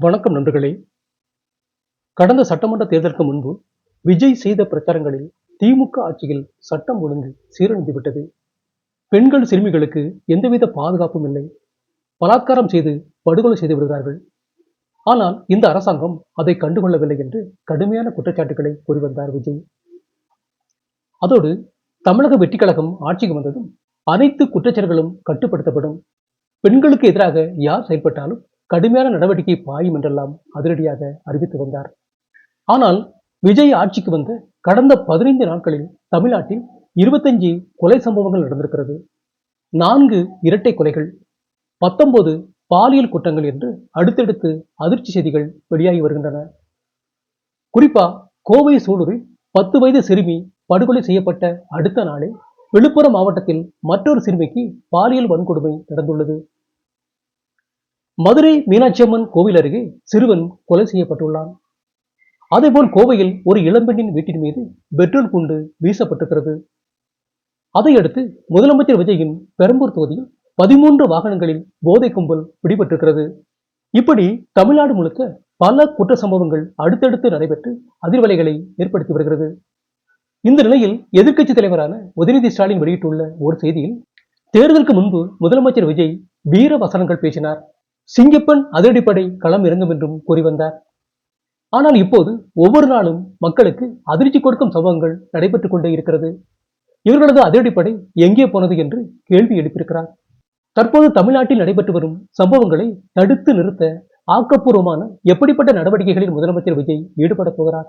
வணக்கம் நண்பர்களே. கடந்த சட்டமன்ற தேர்தலுக்கு முன்பு விஜய் செய்த பிரச்சாரங்களில் திமுக ஆட்சியில் சட்டம் ஒழுங்கு சீரழிந்து விட்டது. பெண்கள் சிறுமிகளுக்கு எந்தவித பாதுகாப்பும் இல்லை. பலாத்காரம் செய்து படுகொலை செய்து விடுகிறார்கள். ஆனால் இந்த அரசாங்கம் அதை கண்டுகொள்ளவில்லை என்று கடுமையான குற்றச்சாட்டுகளை கூறி வந்தார் விஜய். அதோடு தமிழக வெற்றிக் கழகம் ஆட்சிக்கு வந்ததும் அனைத்து குற்றச்சாட்டுகளும் கட்டுப்படுத்தப்படும், பெண்களுக்கு எதிராக யார் செயல்பட்டாலும் கடுமையான நடவடிக்கை பாயும் என்றெல்லாம் அதிரடியாக அறிவித்து வந்தார். ஆனால் விஜய் ஆட்சிக்கு வந்த கடந்த 15 நாட்களில் தமிழ்நாட்டில் 25 கொலை சம்பவங்கள் நடந்திருக்கிறது. 4 இரட்டை கொலைகள், 19 பாலியல் குற்றங்கள் என்று அடுத்தடுத்து அதிர்ச்சி செய்திகள் வெளியாகி வருகின்றன. குறிப்பா கோவை சூலூரில் 10 வயது சிறுமி படுகொலை செய்யப்பட்ட அடுத்த நாளே விழுப்புரம் மாவட்டத்தில் மற்றொரு சிறுமிக்கு பாலியல் வன்கொடுமை நடந்துள்ளது. மதுரை மீனாட்சி அம்மன் கோவில் அருகே சிறுவன் கொலை செய்யப்பட்டுள்ளான். அதேபோல் கோவையில் ஒரு இளம்பெண்ணின் வீட்டின் மீது பெட்ரோல் குண்டு வீசப்பட்டிருக்கிறது. அதையடுத்து முதலமைச்சர் விஜயின் பெரம்பூர் தொகுதியில் 13 வாகனங்களில் போதை கும்பல் பிடிபட்டிருக்கிறது. இப்படி தமிழ்நாடு முழுக்க பல குற்ற சம்பவங்கள் அடுத்தடுத்து நடைபெற்று அதிர்வலைகளை ஏற்படுத்தி வருகிறது. இந்த நிலையில் எதிர்க்கட்சி தலைவரான உதயநிதி ஸ்டாலின் வெளியிட்டுள்ள ஒரு செய்தியில், தேர்தலுக்கு முன்பு முதலமைச்சர் விஜய் வீர வசனங்கள் பேசினார், சிங்கப்பெண் அதிரடிப்படை களம் இறங்கும் என்றும் கூறி வந்தார். ஆனால் இப்போது ஒவ்வொரு நாளும் மக்களுக்கு அதிர்ச்சி கொடுக்கும் சம்பவங்கள் நடைபெற்றுக் கொண்டே இருக்கிறது. இவர்களது அதிரடிப்படை எங்கே போனது என்று கேள்வி எழுப்பியிருக்கிறார். தற்போது தமிழ்நாட்டில் நடைபெற்று வரும் சம்பவங்களை தடுத்து நிறுத்த ஆக்கப்பூர்வமான எப்படிப்பட்ட நடவடிக்கைகளில் முதலமைச்சர் விஜய் ஈடுபட போகிறார்?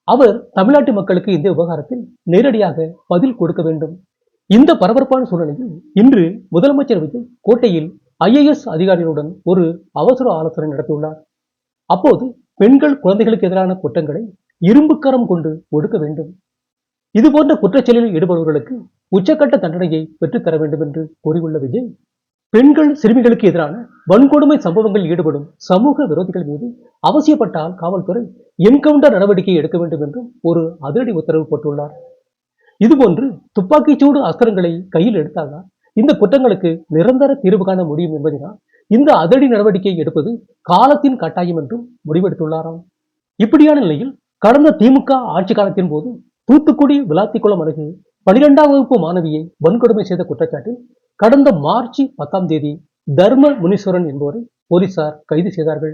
அவர் தமிழ்நாட்டு மக்களுக்கு இந்த விவகாரத்தில் நேரடியாக பதில் கொடுக்க வேண்டும். இந்த பரபரப்பான சூழ்நிலையில் இன்று முதலமைச்சர் விஜய் கோட்டையில் IAS அதிகாரிகளுடன் ஒரு அவசர ஆலோசனை நடத்தியுள்ளார். அப்போது பெண்கள் குழந்தைகளுக்கு எதிரான குற்றங்களை இரும்புக்கரம் கொண்டு ஒடுக்க வேண்டும், இதுபோன்ற குற்றச்செயலில் ஈடுபடுபவர்களுக்கு உச்சக்கட்ட தண்டனையை பெற்றுத்தர வேண்டும் என்று கூறியுள்ள விஜய், பெண்கள் சிறுமிகளுக்கு எதிரான வன்கொடுமை சம்பவங்களில் ஈடுபடும் சமூக விரோதிகள் மீது அவசியப்பட்டால் காவல்துறை என்கவுண்டர் நடவடிக்கை எடுக்க வேண்டும் என்றும் ஒரு அதிரடி உத்தரவு போட்டுள்ளார். இதுபோன்று துப்பாக்கிச்சூடு அஸ்திரங்களை கையில் எடுத்தால்தான் இந்த குற்றங்களுக்கு நிரந்தர தீர்வு காண முடியும் என்பதனால் இந்த அதிரடி நடவடிக்கை எடுப்பது காலத்தின் கட்டாயம் என்றும் முடிவெடுத்துள்ளாராம். இப்படியான நிலையில் கடந்த திமுக ஆட்சி காலத்தின் போது தூத்துக்குடி விளாத்திக்குளம் அருகே 12ஆம் வகுப்பு மாணவியை வன்கொடுமை செய்த குற்றச்சாட்டில் கடந்த மார்ச் 10ஆம் தேதி தர்ம முனீஸ்வரன் என்பவரை போலீசார் கைது செய்தார்கள்.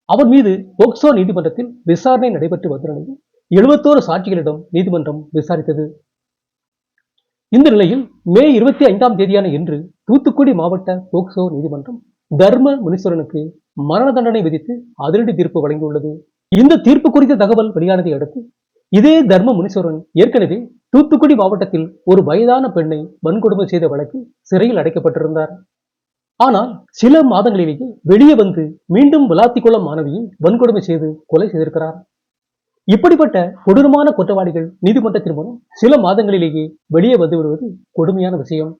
அவர் மீது போக்சோ நீதிமன்றத்தில் விசாரணை நடைபெற்று வந்த நிலையில் 71 சாட்சிகளிடம் நீதிமன்றம் விசாரித்தது. இந்த நிலையில் மே 25ஆம் தேதியான இன்று தூத்துக்குடி மாவட்ட போக்சோ நீதிமன்றம் தர்ம முனீஸ்வரனுக்கு மரண தண்டனை விதித்து அதிரடி தீர்ப்பு வழங்கியுள்ளது. இந்த தீர்ப்பு குறித்த தகவல் வெளியானதை அடுத்து இதே தர்ம முனீஸ்வரன் ஏற்கனவே தூத்துக்குடி மாவட்டத்தில் ஒரு வயதான பெண்ணை வன்கொடுமை செய்த வழக்கில் சிறையில் அடைக்கப்பட்டிருந்தார். ஆனால் சில மாதங்களிலேயே வெளியே வந்து மீண்டும் விளாத்திக்குளம் மாணவியை வன்கொடுமை செய்து கொலை செய்திருக்கிறார். இப்படிப்பட்ட கொடூரமான குற்றவாளிகள் நீதிமன்றத்தின் மூலம் சில மாதங்களிலேயே வெளியே வந்து விடுவது கொடுமையான விஷயம்.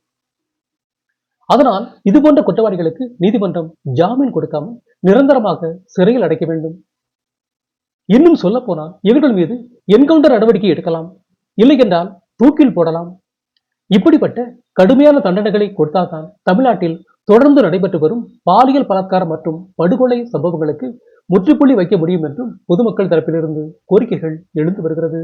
அதனால் இதுபோன்ற குற்றவாளிகளுக்கு நீதிமன்றம் ஜாமீன் கொடுக்காமல் நிரந்தரமாக சிறையில் அடைக்க வேண்டும். இன்னும் சொல்ல போனால் இவர்கள் மீது என்கவுண்டர் நடவடிக்கை எடுக்கலாம், இல்லை என்றால் தூக்கில் போடலாம். இப்படிப்பட்ட கடுமையான தண்டனைகளை கொடுத்தால்தான் தமிழ்நாட்டில் தொடர்ந்து நடைபெற்று வரும் பாலியல் பலாத்காரம் மற்றும் படுகொலை சம்பவங்களுக்கு முற்றுப்புள்ளி வைக்க முடியும் என்றும் பொதுமக்கள் தரப்பிலிருந்து கோரிக்கைகள் எழுந்து வருகிறது.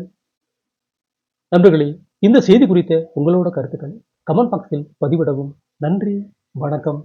நண்பர்களே, இந்த செய்தி குறித்த உங்களோட கருத்துக்களை கமெண்ட் பாக்ஸில் பதிவிடவும். நன்றி, வணக்கம்.